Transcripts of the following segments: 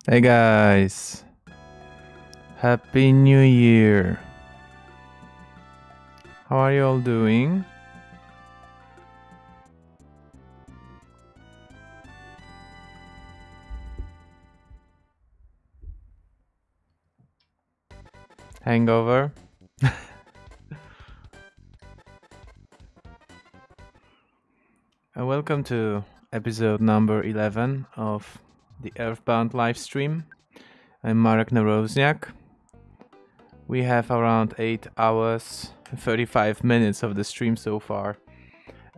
Hey guys, Happy New Year. How are you all doing? Hangover? Welcome to episode number 11 of the EarthBound livestream. I'm Marek Narozniak. We have around 8 hours, 35 minutes of the stream so far.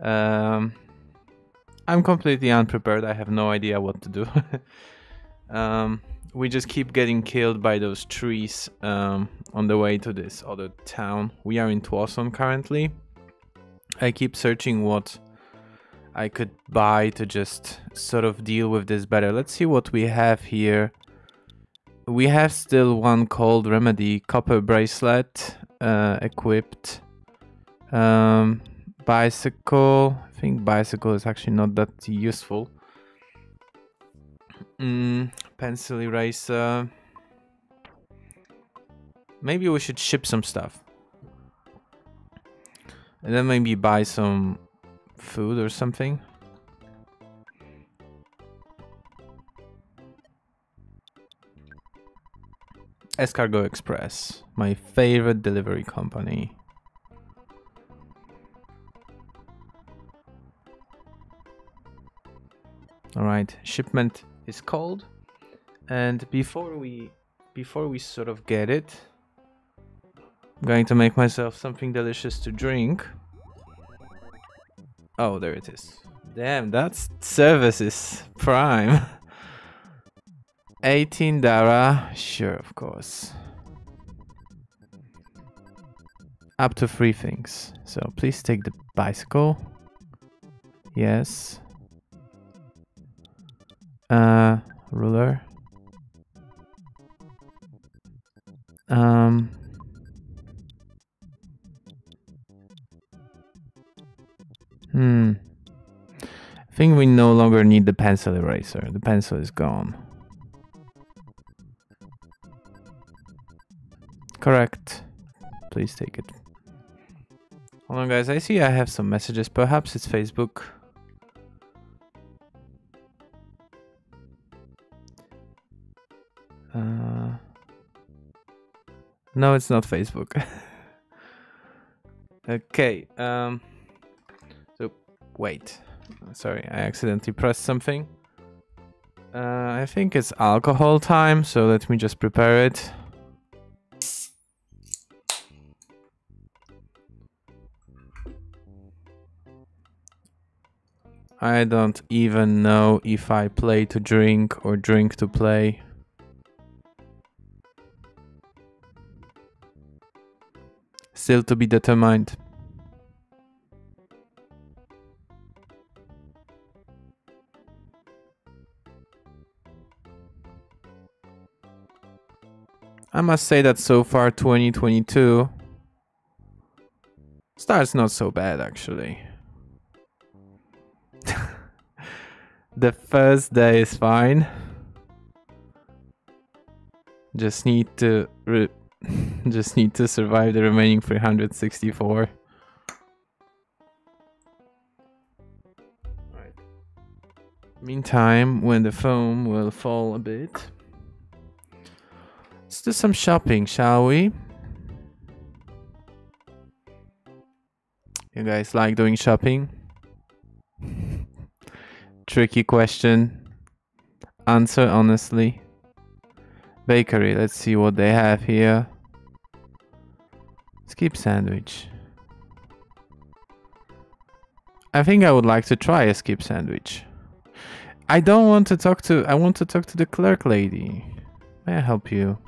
I'm completely unprepared. I have no idea what to do. We just keep getting killed by those trees on the way to this other town. We are in Twason currently. I keep searching what I could buy to just sort of deal with this better. Let's see what we have here. We have still one cold remedy, copper bracelet equipped. Bicycle. I think bicycle is actually not that useful. Pencil eraser. Maybe we should ship some stuff. And then maybe buy some food or something. Escargot Express, my favorite delivery company. All right, shipment is cold, and before we sort of get it, I'm going to make myself something delicious to drink. Oh, there it is. Damn, that service is prime. 18 Dara, sure, of course. Up to 3 things. So please take the bicycle. Yes. Ruler. I think we no longer need the pencil eraser. The pencil is gone. Correct. Please take it. Hold on, guys. I see I have some messages. Perhaps it's Facebook. No, it's not Facebook. Okay. So, wait. Sorry, I accidentally pressed something. I think it's alcohol time, so let me just prepare it. I don't even know if I play to drink or drink to play. Still to be determined. I must say that so far 2022 starts not so bad actually. The first day is fine. Just need to survive the remaining 364. Right. Meantime, when the foam will fall a bit, let's do some shopping, shall we? You guys like doing shopping? Tricky question. Answer honestly. Bakery, let's see what they have here. Skip sandwich. I think I would like to try a skip sandwich. I don't want to talk to... I want to talk to the clerk lady. May I help you?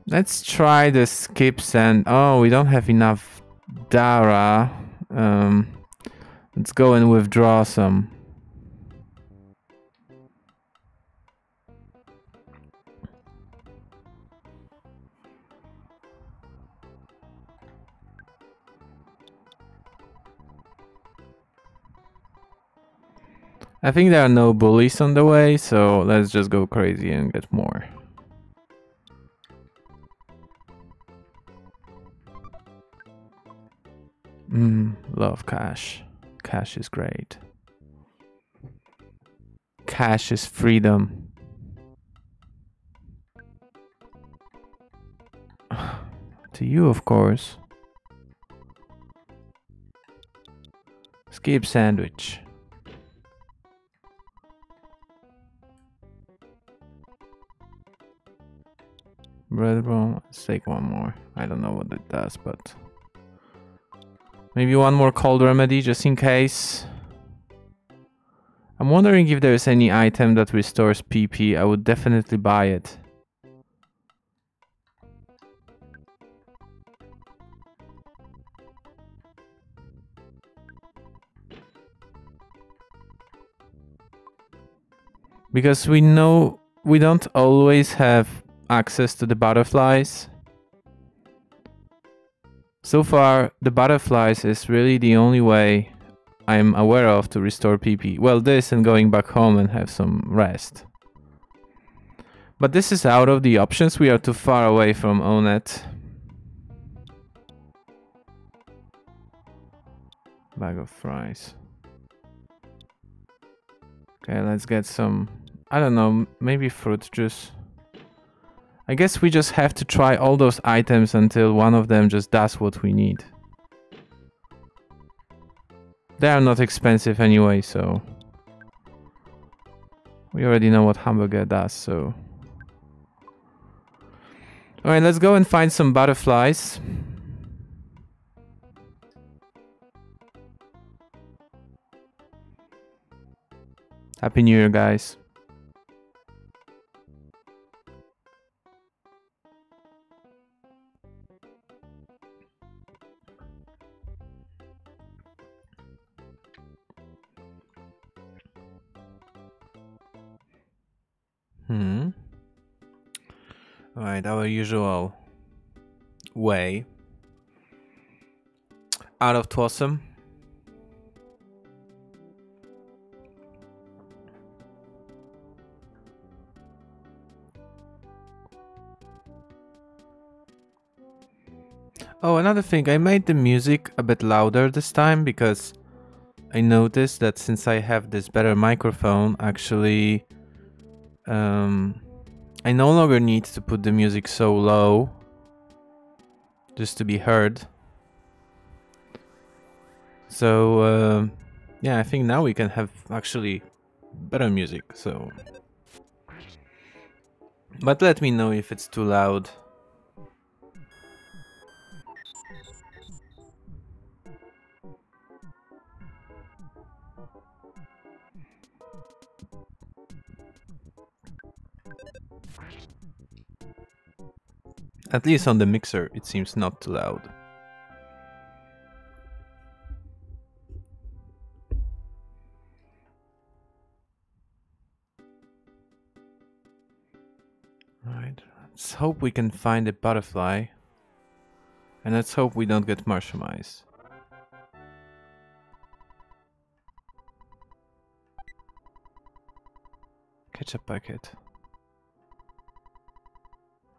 Let's try the skip sand... Oh, we don't have enough Dara. Let's go and withdraw some. I think there are no bullies on the way, so let's just go crazy and get more. Love cash. Cash is great. Cash is freedom. To you, of course. Skip sandwich. Bread roll. Let's take one more. I don't know what it does, but maybe one more cold remedy just in case. I'm wondering if there's any item that restores PP. I would definitely buy it. Because we know we don't always have access to the butterflies. So far, the butterflies is really the only way I'm aware of to restore PP. Well, this and going back home and have some rest. But this is out of the options. We are too far away from Onet. Bag of fries. Okay, let's get some, I don't know, maybe fruit juice. I guess we just have to try all those items until one of them just does what we need. They are not expensive anyway, so we already know what hamburger does, so. Alright, let's go and find some butterflies. Happy New Year, guys. Alright, our usual way out of Twosome. Oh, another thing, I made the music a bit louder this time because I noticed that since I have this better microphone, actually I no longer need to put the music so low just to be heard. So yeah, I think now we can have actually better music, so. But let me know if it's too loud. At least on the mixer, it seems not too loud. Alright, let's hope we can find a butterfly. And let's hope we don't get mushroom eyes. Ketchup packet.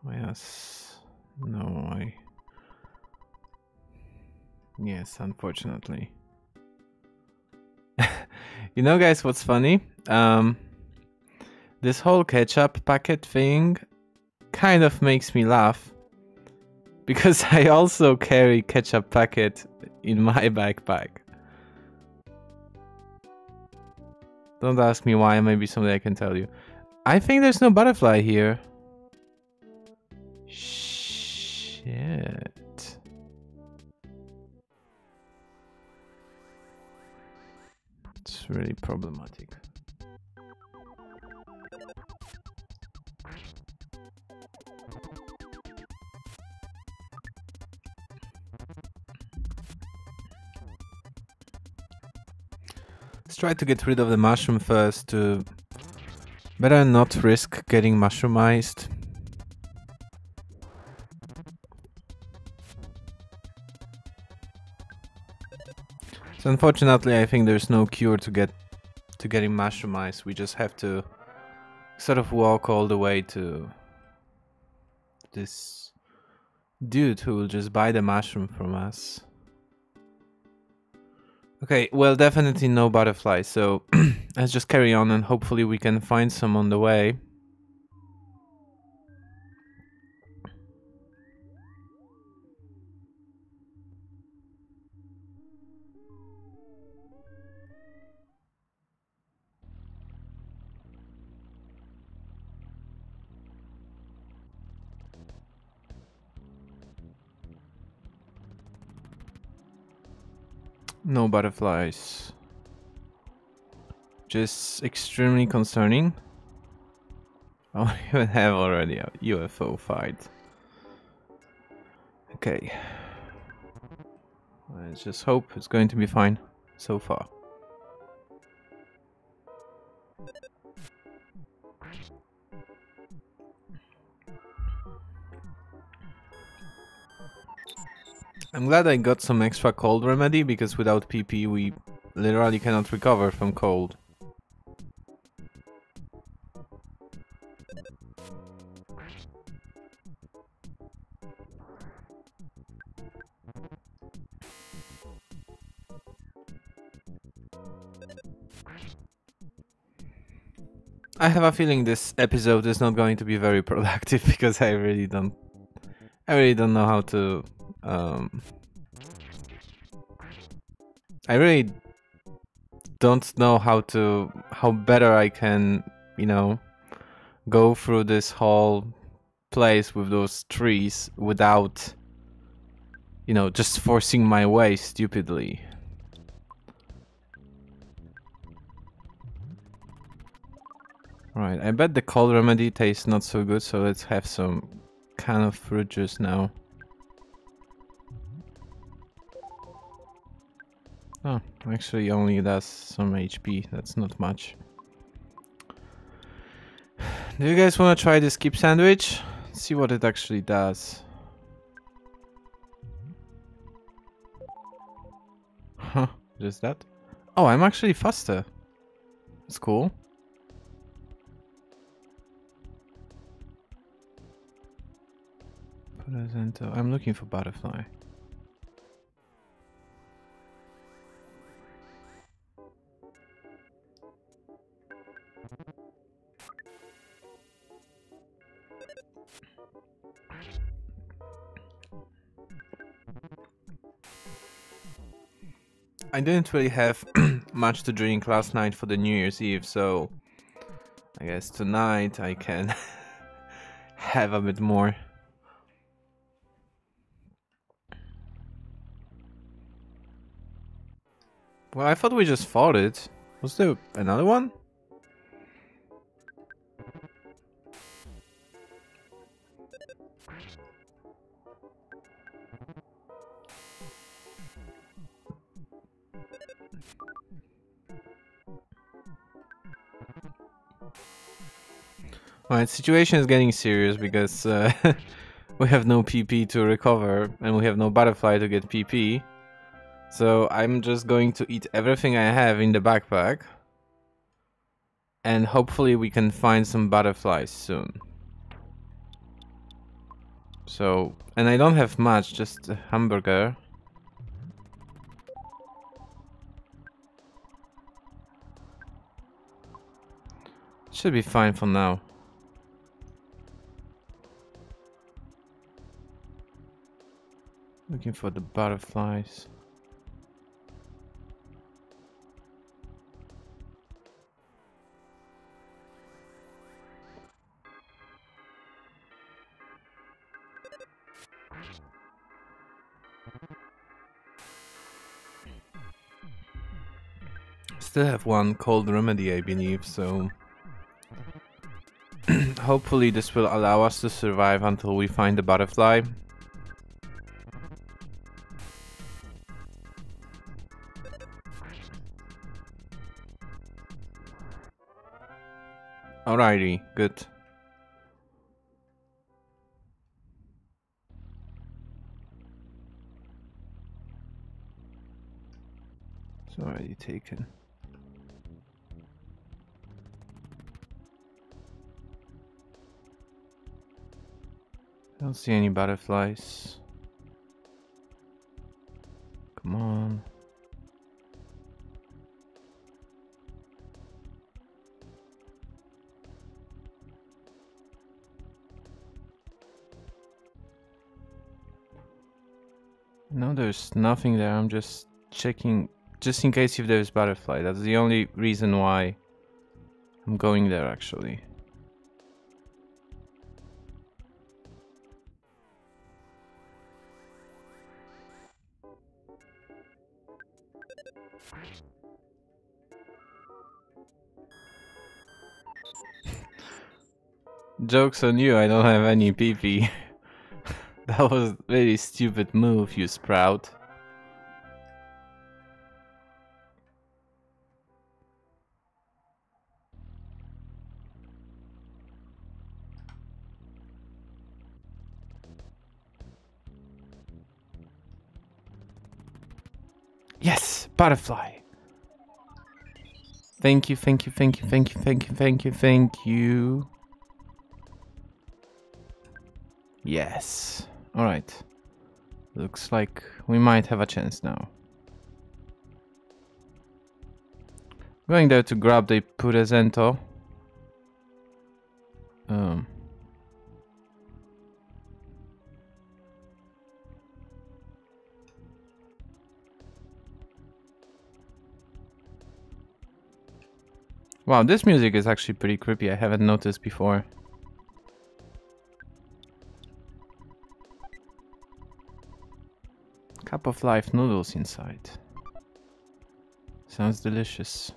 Oh, yes. No, yes, unfortunately. You know, guys, what's funny? This whole ketchup packet thing kind of makes me laugh. Because I also carry ketchup packet in my backpack. Don't ask me why, maybe someday I can tell you. I think there's no butterfly here. Shit. It's really problematic. Let's try to get rid of the mushroom first to better not risk getting mushroomized. So unfortunately, I think there's no cure to get to getting mushroom eyes. We just have to sort of walk all the way to this dude who will just buy the mushroom from us. Okay, well, definitely no butterflies, so let's just carry on and hopefully we can find some on the way. No butterflies. Just extremely concerning. Oh, we even have already a UFO fight. Okay. Let's just hope it's going to be fine so far. I'm glad I got some extra cold remedy, because without PP we literally cannot recover from cold. I have a feeling this episode is not going to be very productive because I really don't know how to I really don't know how better I can, you know, go through this whole place with those trees without, you know, just forcing my way stupidly. Right, I bet the cold remedy tastes not so good, so let's have some kind of fruit juice now. Oh, actually only does some HP, that's not much. Do you guys want to try this skip sandwich? See what it actually does. Huh, just that? Oh, I'm actually faster. That's cool. Presento. I'm looking for butterfly. I didn't really have much to drink last night for the New Year's Eve, so I guess tonight I can have a bit more. Well, I thought we just fought it. Was there another one? Alright, situation is getting serious because we have no PP to recover and we have no butterfly to get PP. So I'm just going to eat everything I have in the backpack. And hopefully we can find some butterflies soon. So, and I don't have much, just a hamburger. Should be fine for now. Looking for the butterflies. Still have one cold remedy, I believe, so hopefully this will allow us to survive until we find the butterfly. Alrighty, good. It's already taken. I don't see any butterflies. Come on. No, there's nothing there. I'm just checking, just in case if there's butterfly. That's the only reason why I'm going there, actually. Joke's on you, I don't have any PP. That was a very stupid move, you sprout. Yes, butterfly. Thank you, thank you, thank you, thank you, thank you, thank you, thank you. Yes. Alright. Looks like we might have a chance now. Going there to grab the Purezento. Wow, this music is actually pretty creepy. I haven't noticed before. Cup of life noodles inside. Sounds delicious.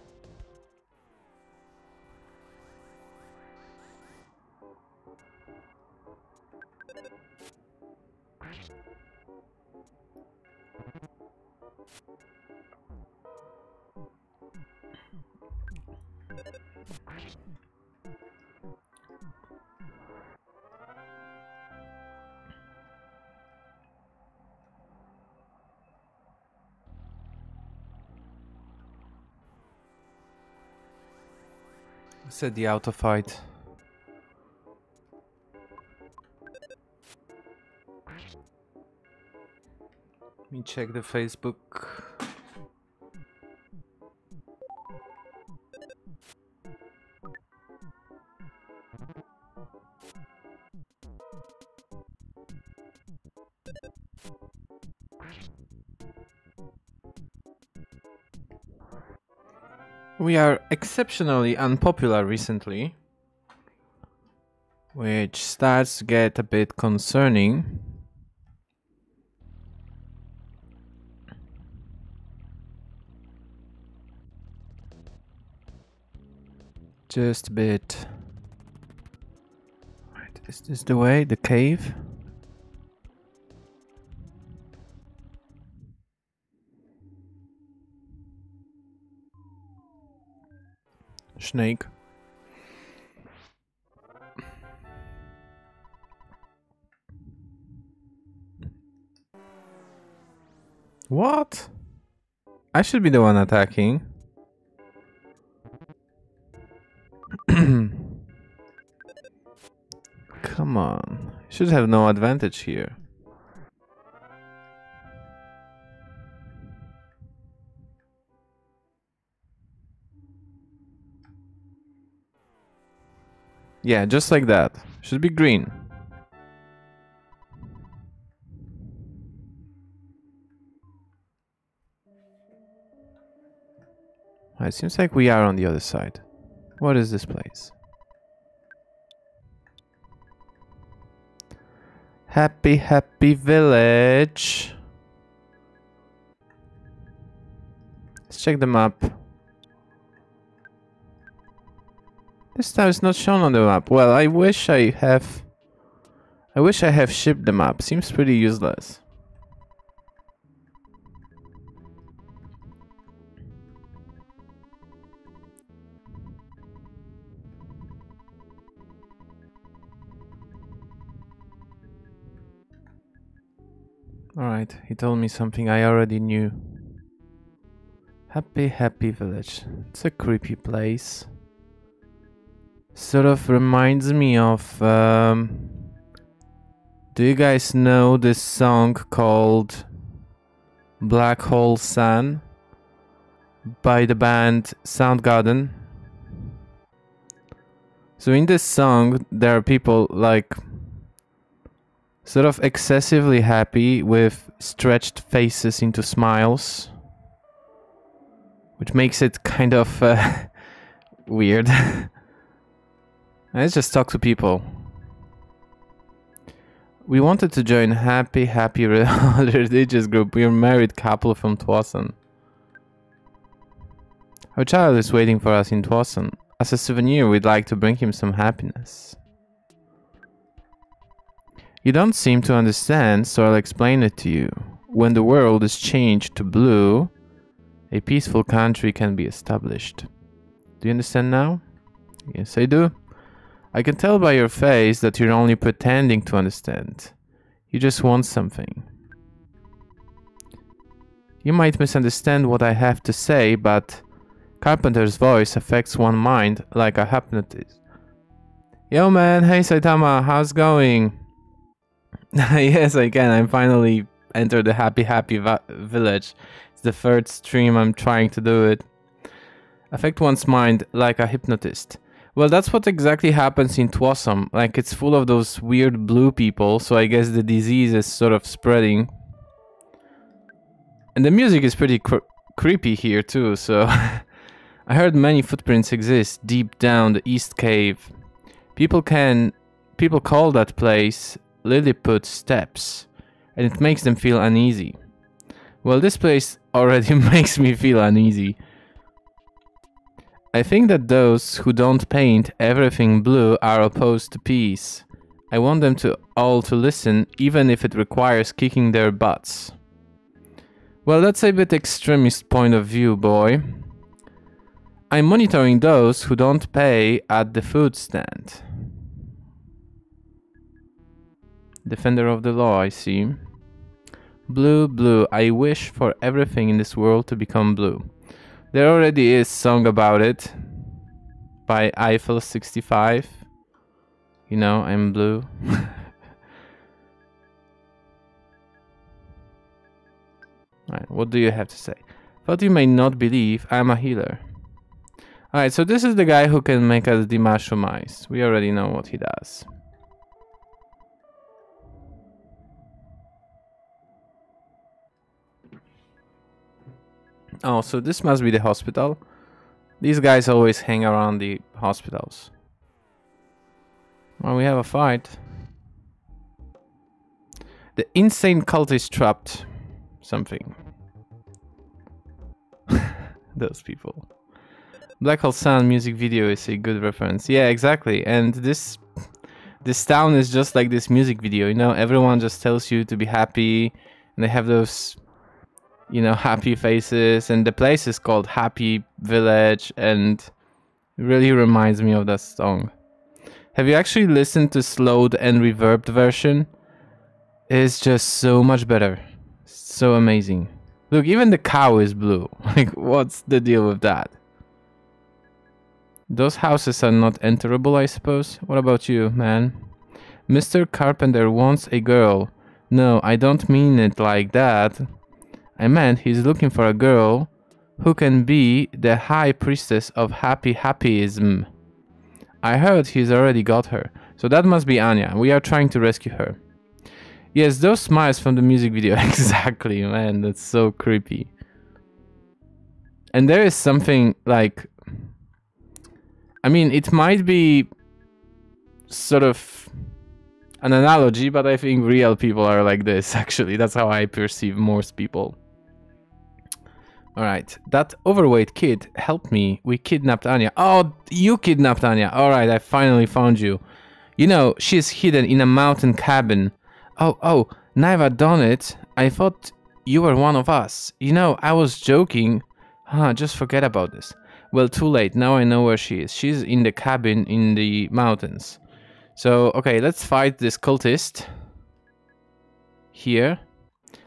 Said the auto fight. Let me check the Facebook. We are exceptionally unpopular recently, which starts to get a bit concerning. Just a bit. Right, is this the way? The cave? Snake. What? I should be the one attacking. Come on. Should have no advantage here. Yeah, just like that. Should be green. It seems like we are on the other side. What is this place? Happy Happy Village. Let's check the map. This time it's not shown on the map. Well, I wish I have shipped the map. Seems pretty useless. Alright, he told me something I already knew. Happy Happy Village. It's a creepy place. Sort of reminds me of the Do you guys know this song called Black Hole Sun by the band Soundgarden? So in this song, there are people like sort of excessively happy with stretched faces into smiles, which makes it kind of weird. Let's just talk to people. We wanted to join Happy Happy religious group. We're a married couple from Twasan. Our child is waiting for us in Twasan. As a souvenir, we'd like to bring him some happiness. You don't seem to understand, so I'll explain it to you. When the world is changed to blue, a peaceful country can be established. Do you understand now? Yes, I do. I can tell by your face that you're only pretending to understand. You just want something. You might misunderstand what I have to say, but Carpenter's voice affects one's mind like a hypnotist. Yo man, hey Saitama, how's going? Yes, I can. I finally entered the Happy Village. It's the third stream I'm trying to do it. Affect one's mind like a hypnotist. Well, that's what exactly happens in Twosum. Like, it's full of those weird blue people, so I guess the disease is sort of spreading. And the music is pretty creepy here too, so... I heard many footprints exist deep down the East Cave. People call that place Lilliput Steps, and it makes them feel uneasy. Well, this place already makes me feel uneasy. I think that those who don't paint everything blue are opposed to peace. I want them all to listen, even if it requires kicking their butts. Well, that's a bit extremist point of view, boy. I'm monitoring those who don't pay at the food stand. Defender of the law, I see. Blue, blue, I wish for everything in this world to become blue. There already is a song about it by Eiffel 65. You know, I'm blue. Alright, what do you have to say? Thought you may not believe I'm a healer. Alright, so this is the guy who can make us demushroom. We already know what he does. Oh, so this must be the hospital. These guys always hang around the hospitals. Well, we have a fight. The insane cultist trapped something. Those people. Black Hole Sun music video is a good reference. Yeah, exactly. And this town is just like this music video, you know, everyone just tells you to be happy, and they have those, you know, happy faces, and the place is called Happy Village, and it really reminds me of that song. Have you actually listened to slowed and reverbed version? It's just so much better. So amazing. Look, even the cow is blue. Like, what's the deal with that? Those houses are not enterable, I suppose. What about you, man? Mr. Carpenter wants a girl. No, I don't mean it like that. I meant he's looking for a girl who can be the high priestess of Happy Happyism. I heard he's already got her. So that must be Anya. We are trying to rescue her. Yes, those smiles from the music video. Exactly, man. That's so creepy. And there is something like... I mean, it might be sort of an analogy, but I think real people are like this, actually. That's how I perceive most people. Alright, that overweight kid helped me. We kidnapped Anya. Oh, you kidnapped Anya. Alright, I finally found you. You know, she's hidden in a mountain cabin. Oh, never done it. I thought you were one of us. You know, I was joking. Just forget about this. Well, too late. Now I know where she is. She's in the cabin in the mountains. So, okay, let's fight this cultist. Here.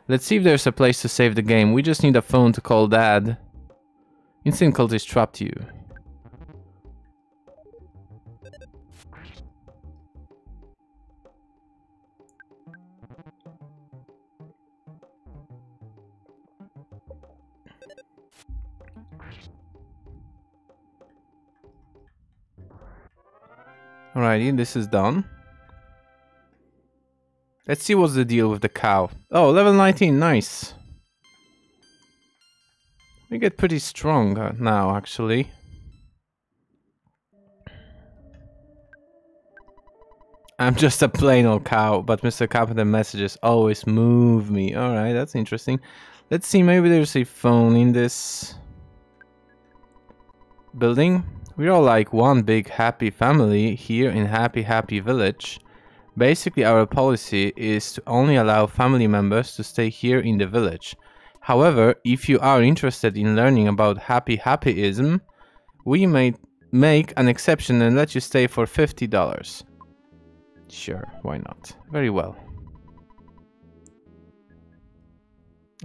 Let's see if there's a place to save the game. We just need a phone to call Dad. Instant cultist trapped you. Alrighty, this is done. Let's see what's the deal with the cow. Oh, level 19, nice. We get pretty strong now, actually. I'm just a plain old cow, but Mr. Carpenter messages always move me. Alright, that's interesting. Let's see, maybe there's a phone in this building. We're all like one big happy family here in Happy Village. Basically, our policy is to only allow family members to stay here in the village. However, if you are interested in learning about Happy Happyism, we may make an exception and let you stay for $50. Sure, why not? Very well.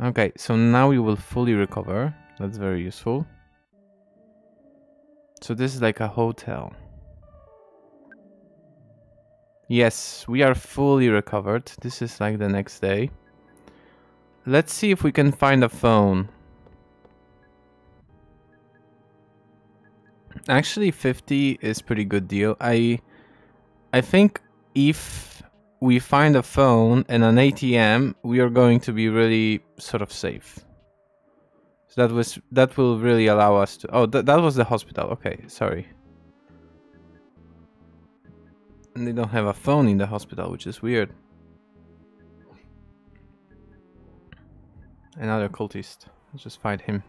Okay, so now we will fully recover. That's very useful. So this is like a hotel. Yes, we are fully recovered. This is like the next day. Let's see if we can find a phone. Actually, 50 is pretty good deal. I think if we find a phone and an ATM, we are going to be really sort of safe. So that will really allow us to... Oh, that was the hospital. Okay, sorry. And they don't have a phone in the hospital, which is weird. Another cultist. Let's just fight him.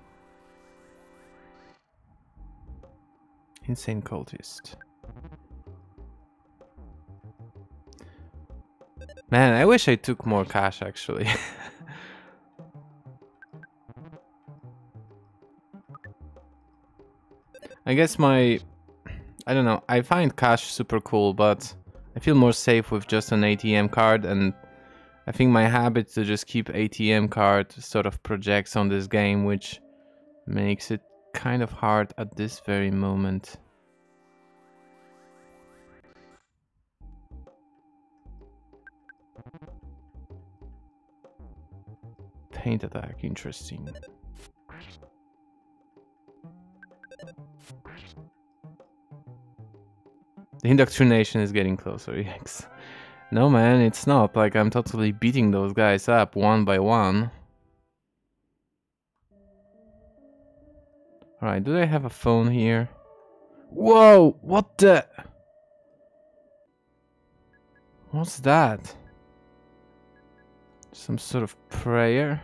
Insane cultist. Man, I wish I took more cash, actually. I guess I don't know, I find cash super cool, but I feel more safe with just an ATM card, and I think my habit to just keep ATM card sort of projects on this game, which makes it kind of hard at this very moment. Paint attack, interesting. The indoctrination is getting closer, yes. No man, it's not. Like, I'm totally beating those guys up one by one. Alright, do they have a phone here? Whoa! What the... What's that? Some sort of prayer?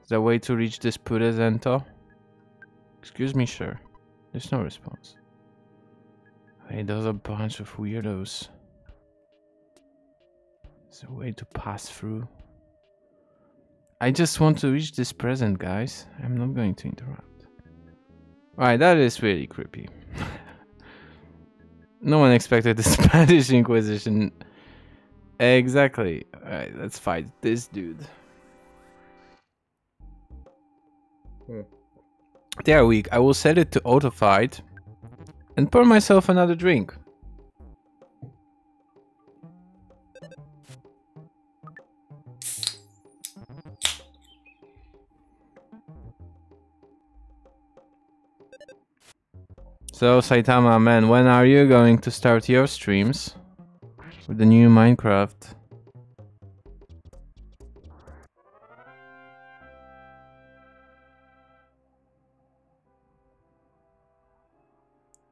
Is there a way to reach this Purezento? Excuse me, sir. There's no response. Hey, those are a bunch of weirdos. There's a way to pass through. I just want to reach this present, guys. I'm not going to interrupt. Alright, that is really creepy. No one expected the Spanish Inquisition. Exactly. Alright, let's fight this dude. They are weak. I will set it to auto fight and pour myself another drink. So Saitama, man, when are you going to start your streams with the new Minecraft?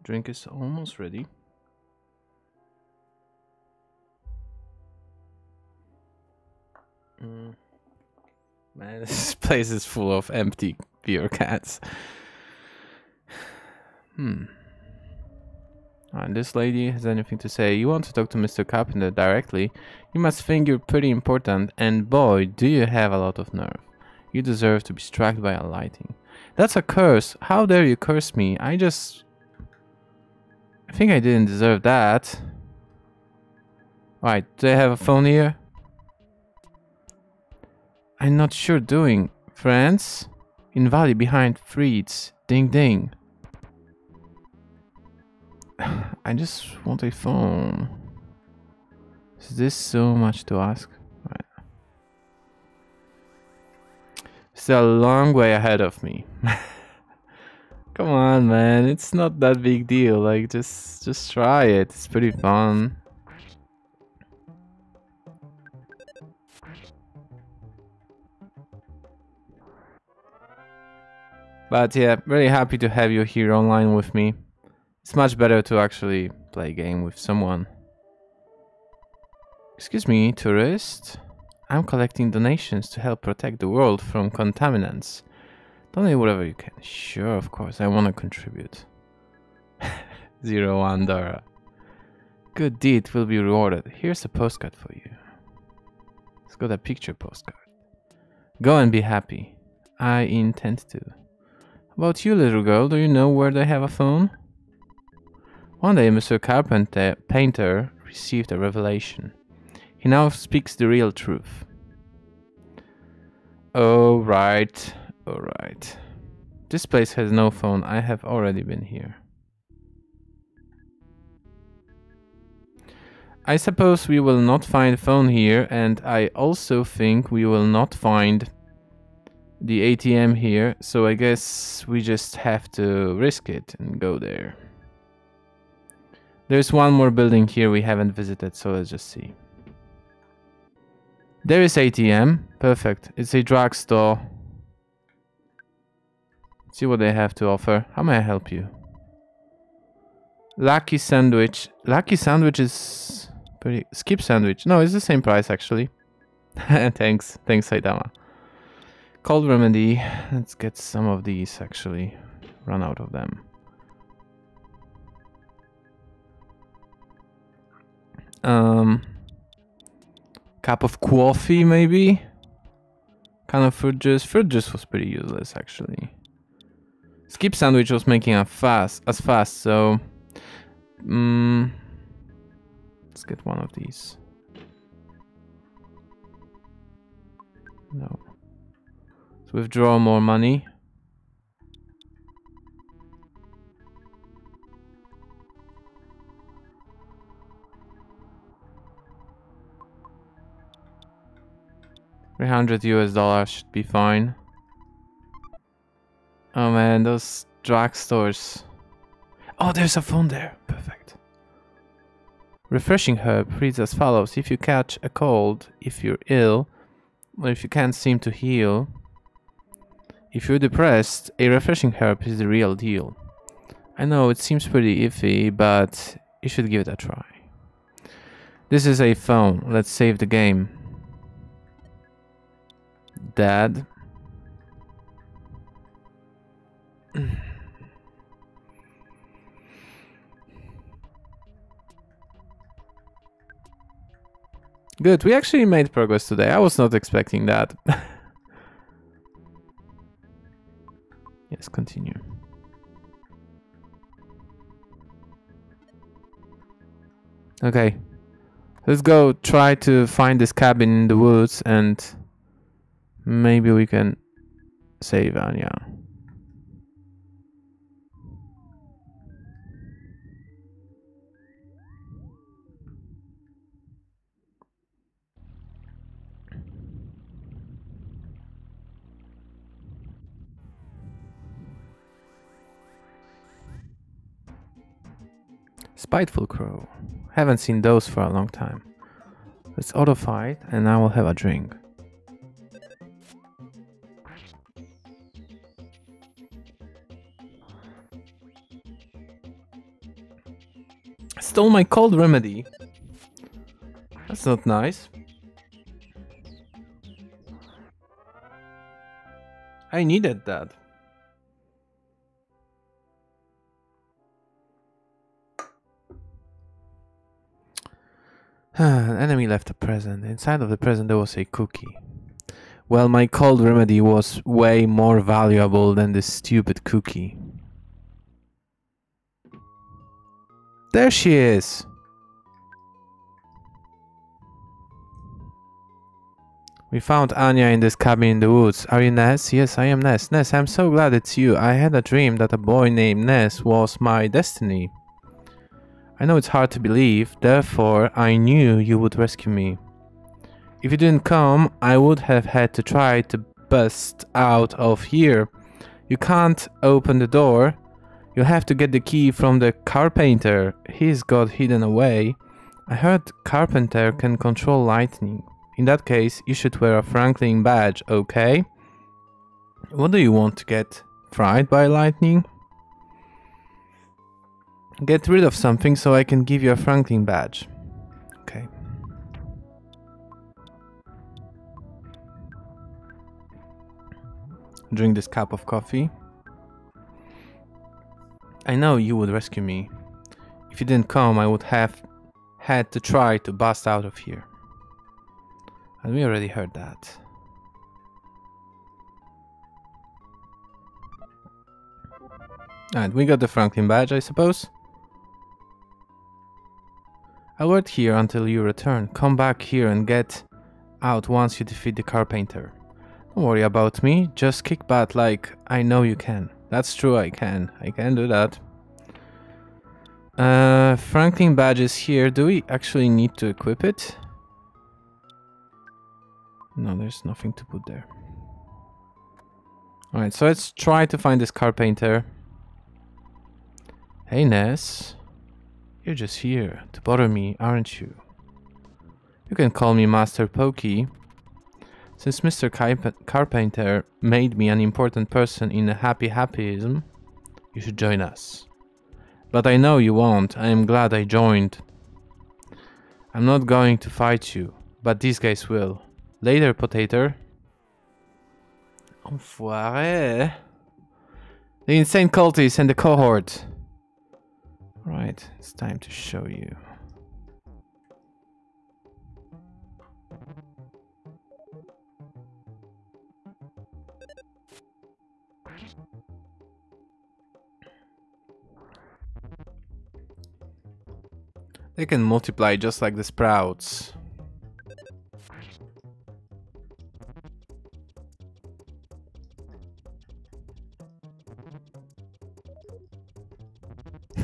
Drink is almost ready. Man, this place is full of empty beer cans. And this lady has anything to say. You want to talk to Mr. Carpenter directly? You must think you're pretty important, and boy, do you have a lot of nerve. You deserve to be struck by a lightning. That's a curse. How dare you curse me? I think I didn't deserve that. Alright, do they have a phone here? I'm not sure doing. Friends? In valley behind Freeds. Ding ding. I just want a phone. Is this so much to ask? Right. Still a long way ahead of me. Come on, man. It's not that big deal. Like, just try it. It's pretty fun. But yeah, very happy to have you here online with me. It's much better to actually play a game with someone. Excuse me, tourist. I'm collecting donations to help protect the world from contaminants. Donate whatever you can. Sure, of course, I want to contribute. $1. Good deed will be rewarded. Here's a postcard for you. It's got a picture postcard. Go and be happy. I intend to. About you, little girl, do you know where they have a phone? One day, Mr. Painter received a revelation. He now speaks the real truth. Oh, right. Alright. This place has no phone. I have already been here. I suppose we will not find phone here, and I also think we will not find the ATM here, so I guess we just have to risk it and go there. There's one more building here we haven't visited, so let's just see. There is ATM. Perfect. It's a drugstore. See what they have to offer. How may I help you? Lucky sandwich. Lucky sandwich is pretty... Skip sandwich. No, it's the same price actually. Thanks. Thanks, Saitama. Cold remedy. Let's get some of these actually. Run out of them. Cup of coffee maybe? Kind of fruit juice. Fruit juice was pretty useless actually. Skip sandwich was making us fast, so let's get one of these. No. Let's withdraw more money. $300 should be fine. Oh man, those drugstores. Oh, there's a phone there. Perfect. Refreshing herb reads as follows. If you catch a cold, if you're ill, or if you can't seem to heal, if you're depressed, a refreshing herb is the real deal. I know it seems pretty iffy, but you should give it a try. This is a phone. Let's save the game. Dad. Good, we actually made progress today. I was not expecting that. Yes, continue. Okay. Let's go try to find this cabin in the woods and maybe we can save Anya. Spiteful Crow. Haven't seen those for a long time. Let's auto fight and I will have a drink. Stole my cold remedy. That's not nice. I needed that. An enemy left a present. Inside of the present there was a cookie. Well, my cold remedy was way more valuable than this stupid cookie. There she is! We found Anya in this cabin in the woods. Are you Ness? Yes, I am Ness. Ness, I'm so glad it's you. I had a dream that a boy named Ness was my destiny. I know it's hard to believe, therefore I knew you would rescue me. If you didn't come, I would have had to try to bust out of here. You can't open the door. You have to get the key from the carpenter. He's got hidden away. I heard carpenter can control lightning. In that case, you should wear a Franklin badge, okay? What do you want to get? Fried by lightning? Get rid of something so I can give you a Franklin badge. Okay. Drink this cup of coffee. I know you would rescue me. If you didn't come, I would have had to try to bust out of here. And we already heard that. And we got the Franklin badge, I suppose. I'll wait here until you return. Come back here and get out once you defeat the carpenter. Don't worry about me, just kick butt like I know you can. That's true, I can. I can do that. Franklin badge is here. Do we actually need to equip it? No, there's nothing to put there. Alright, so let's try to find this carpenter. Hey Ness. You're just here to bother me, aren't you? You can call me Master Pokey. Since Mr. Carpenter made me an important person in a Happy Happyism, you should join us. But I know you won't. I am glad I joined. I'm not going to fight you, but these guys will. Later, potato. Enfoiré. The insane cultists and the cohort. Right, it's time to show you. They can multiply just like the sprouts.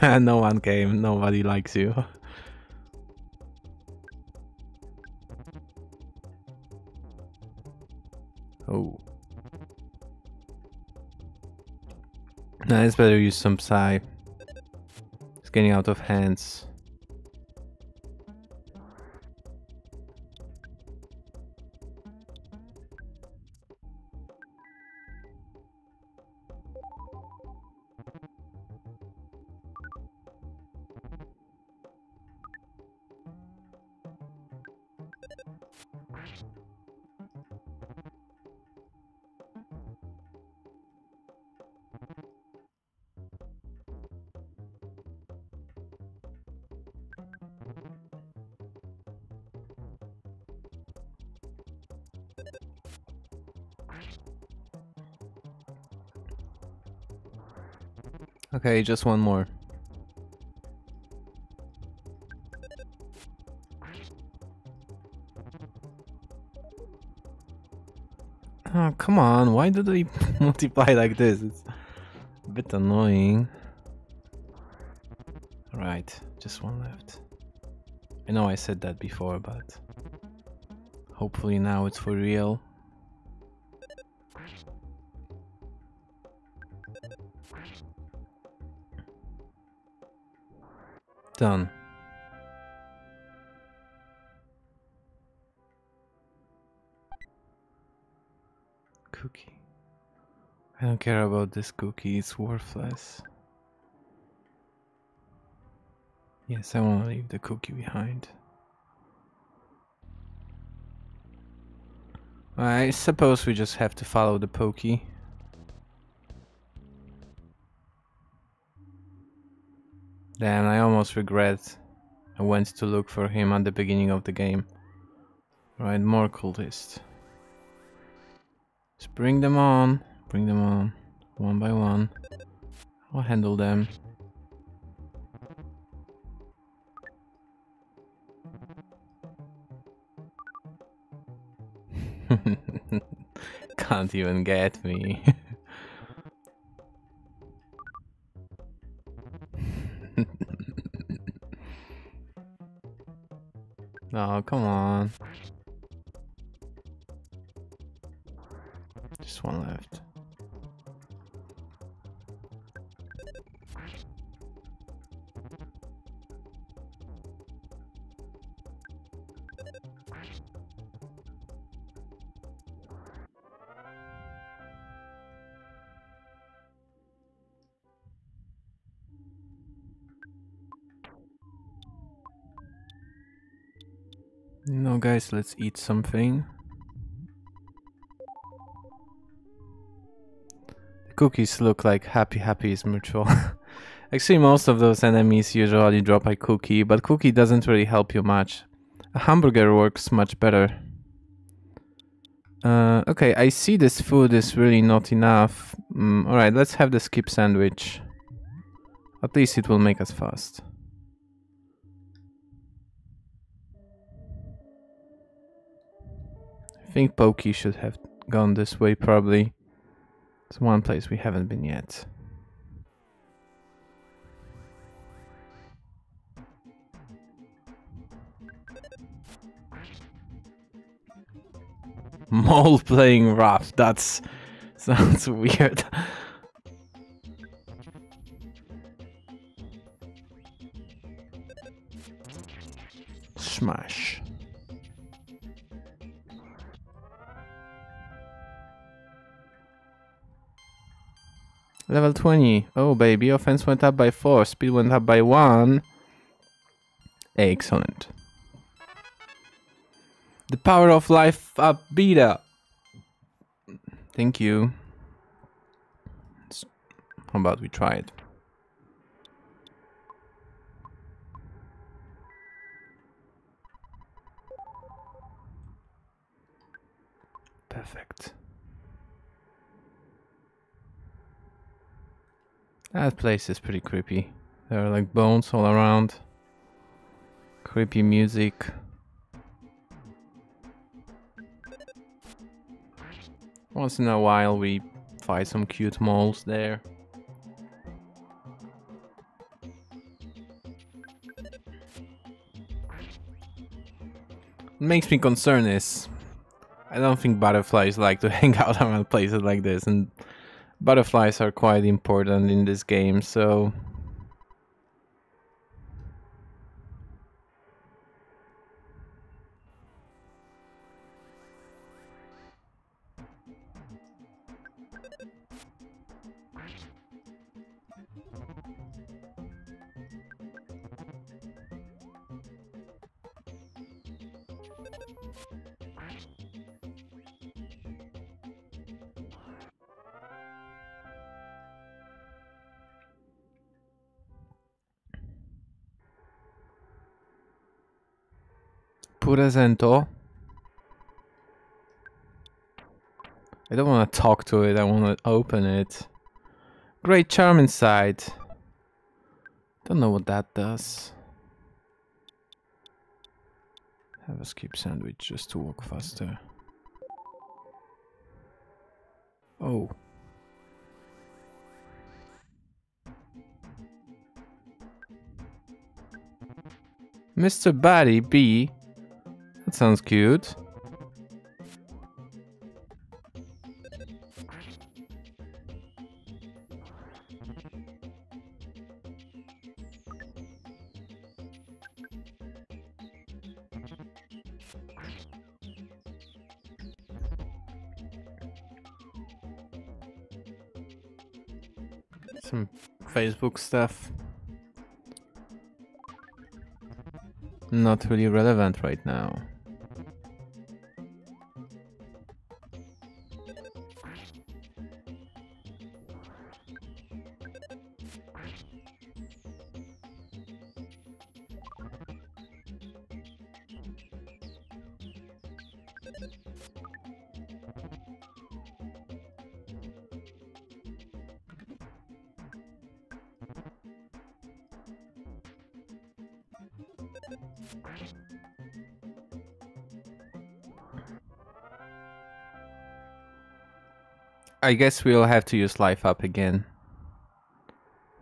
No one came, nobody likes you. Oh. Nah, it's better use some Psy. It's getting out of hands. Okay, just one more. Oh, come on, why do they multiply like this? It's a bit annoying. Right, just one left. I know I said that before, but hopefully now it's for real. Done. Cookie. I don't care about this cookie, it's worthless. Yes, I want to leave the cookie behind. I suppose we just have to follow the pokey. Damn, I almost regret I went to look for him at the beginning of the game. Right, more cultists. Just bring them on, one by one. I'll handle them. Can't even get me. Oh, come on. Just one left. No, guys, let's eat something. The cookies look like Happy Happyism ritual. Actually, most of those enemies usually drop a cookie, but cookie doesn't really help you much. A hamburger works much better. Okay, I see this food is really not enough. Alright, let's have the skip sandwich. At least it will make us fast. I think Pokey should have gone this way probably. It's one place we haven't been yet. Mole playing rough, that's... sounds weird. Smash. Level 20. Oh baby, offense went up by 4, speed went up by 1. Excellent. The power of life up beta. Thank you. How about we try it? Perfect. That place is pretty creepy. There are like bones all around. Creepy music. Once in a while we find some cute moles there. What makes me concerned is I don't think butterflies like to hang out around places like this, and butterflies are quite important in this game, so... Presento. I don't want to talk to it, I want to open it. Great charm inside. Don't know what that does. Have a skip sandwich just to walk faster. Oh. Mr. Batty B. That sounds cute. Some Facebook stuff. Not really relevant right now. I guess we'll have to use life up again.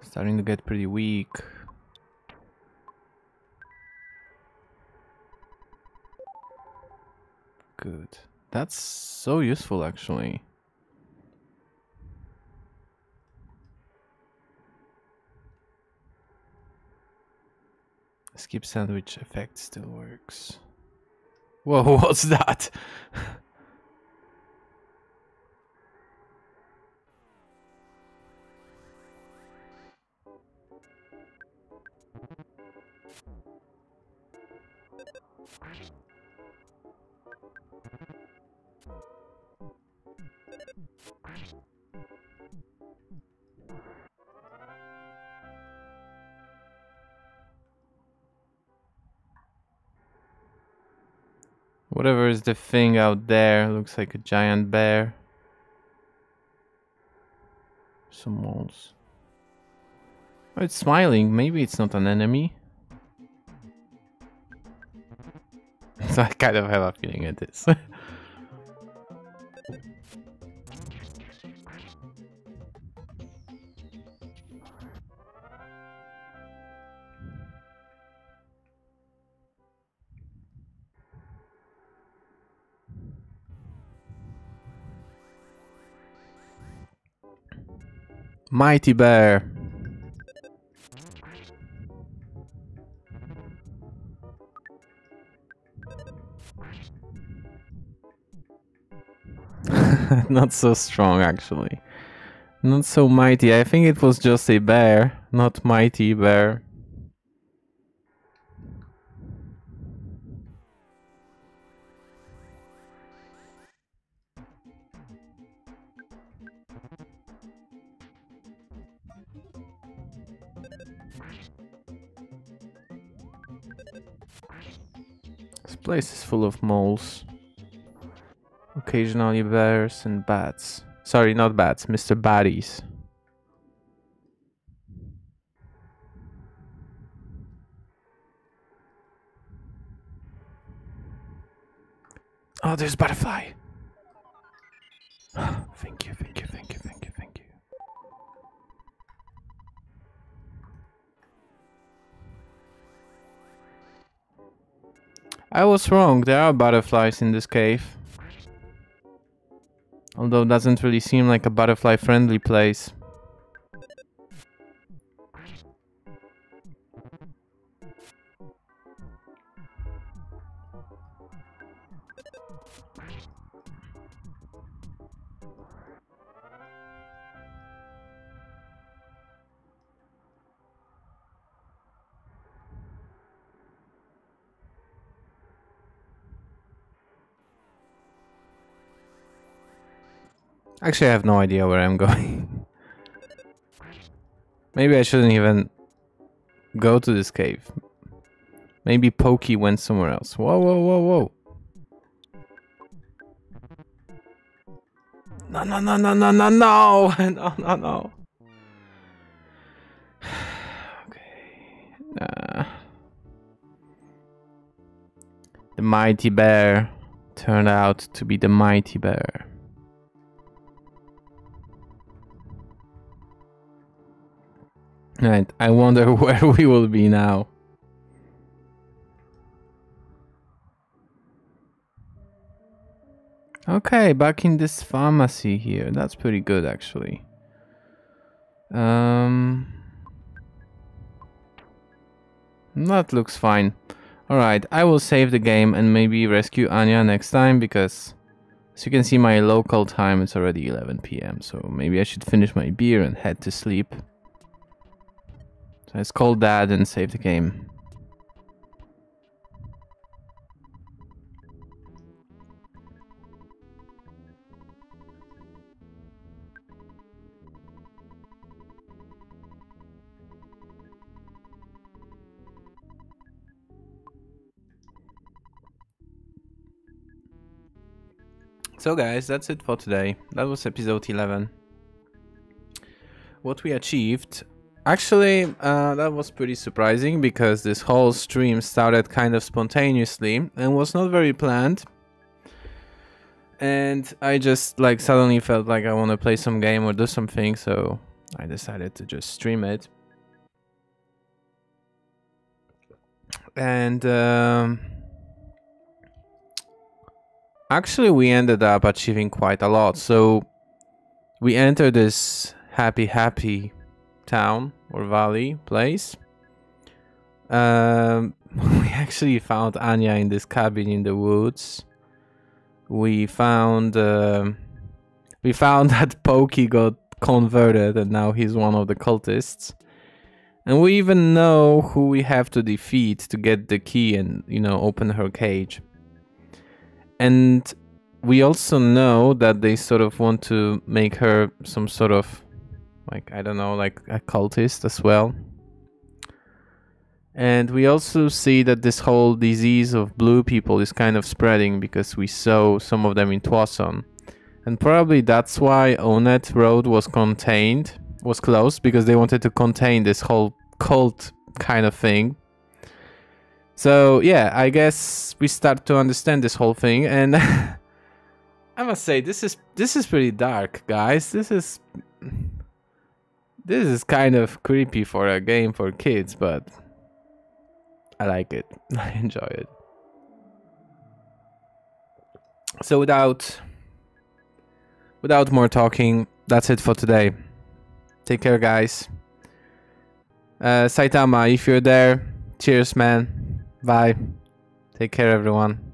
Starting to get pretty weak. Good. That's so useful actually. Skip sandwich effect still works. Whoa, what's that? Whatever is the thing out there, looks like a giant bear. Some moles. Oh, it's smiling. Maybe it's not an enemy. So I kind of have a feeling it is. Mighty bear. Not so strong, actually. Not so mighty. I think it was just a bear, not mighty bear. This place is full of moles. Occasionally bears and bats. Sorry, not bats, Mr. Baddies. Oh, there's a butterfly. Thank you, thank you, thank you, thank you, thank you. I was wrong, there are butterflies in this cave. Although it doesn't really seem like a butterfly-friendly place. Actually, I have no idea where I'm going. Maybe I shouldn't even go to this cave. Maybe Pokey went somewhere else. Whoa, whoa, whoa, whoa. No, no, no, no, no, no, no. No, no, no. Okay. The mighty bear turned out to be the mighty bear. Right, I wonder where we will be now. Okay, back in this pharmacy here. That's pretty good, actually. That looks fine. Alright, I will save the game and maybe rescue Anya next time, because as you can see, my local time is already 11 PM, so maybe I should finish my beer and head to sleep. So let's call Dad and save the game. So guys, that's it for today. That was episode 11. What we achieved... Actually, that was pretty surprising, because this whole stream started kind of spontaneously and was not very planned. And I just like suddenly felt like I want to play some game or do something, so I decided to just stream it. And actually we ended up achieving quite a lot. So we entered this happy town or valley place. We actually found Anya in this cabin in the woods. We found that Pokey got converted and now he's one of the cultists. And we even know who we have to defeat to get the key and, you know, open her cage. And we also know that they sort of want to make her some sort of, like, I don't know, like a cultist as well. And we also see that this whole disease of blue people is kind of spreading because we saw some of them in Tucson. And probably that's why Onet Road was closed, because they wanted to contain this whole cult kind of thing. So yeah, I guess we start to understand this whole thing, and I must say this is pretty dark, guys. This is kind of creepy for a game for kids, but I like it. I enjoy it. So without more talking, that's it for today. Take care, guys. Saitama, if you're there, cheers, man. Bye. Take care, everyone.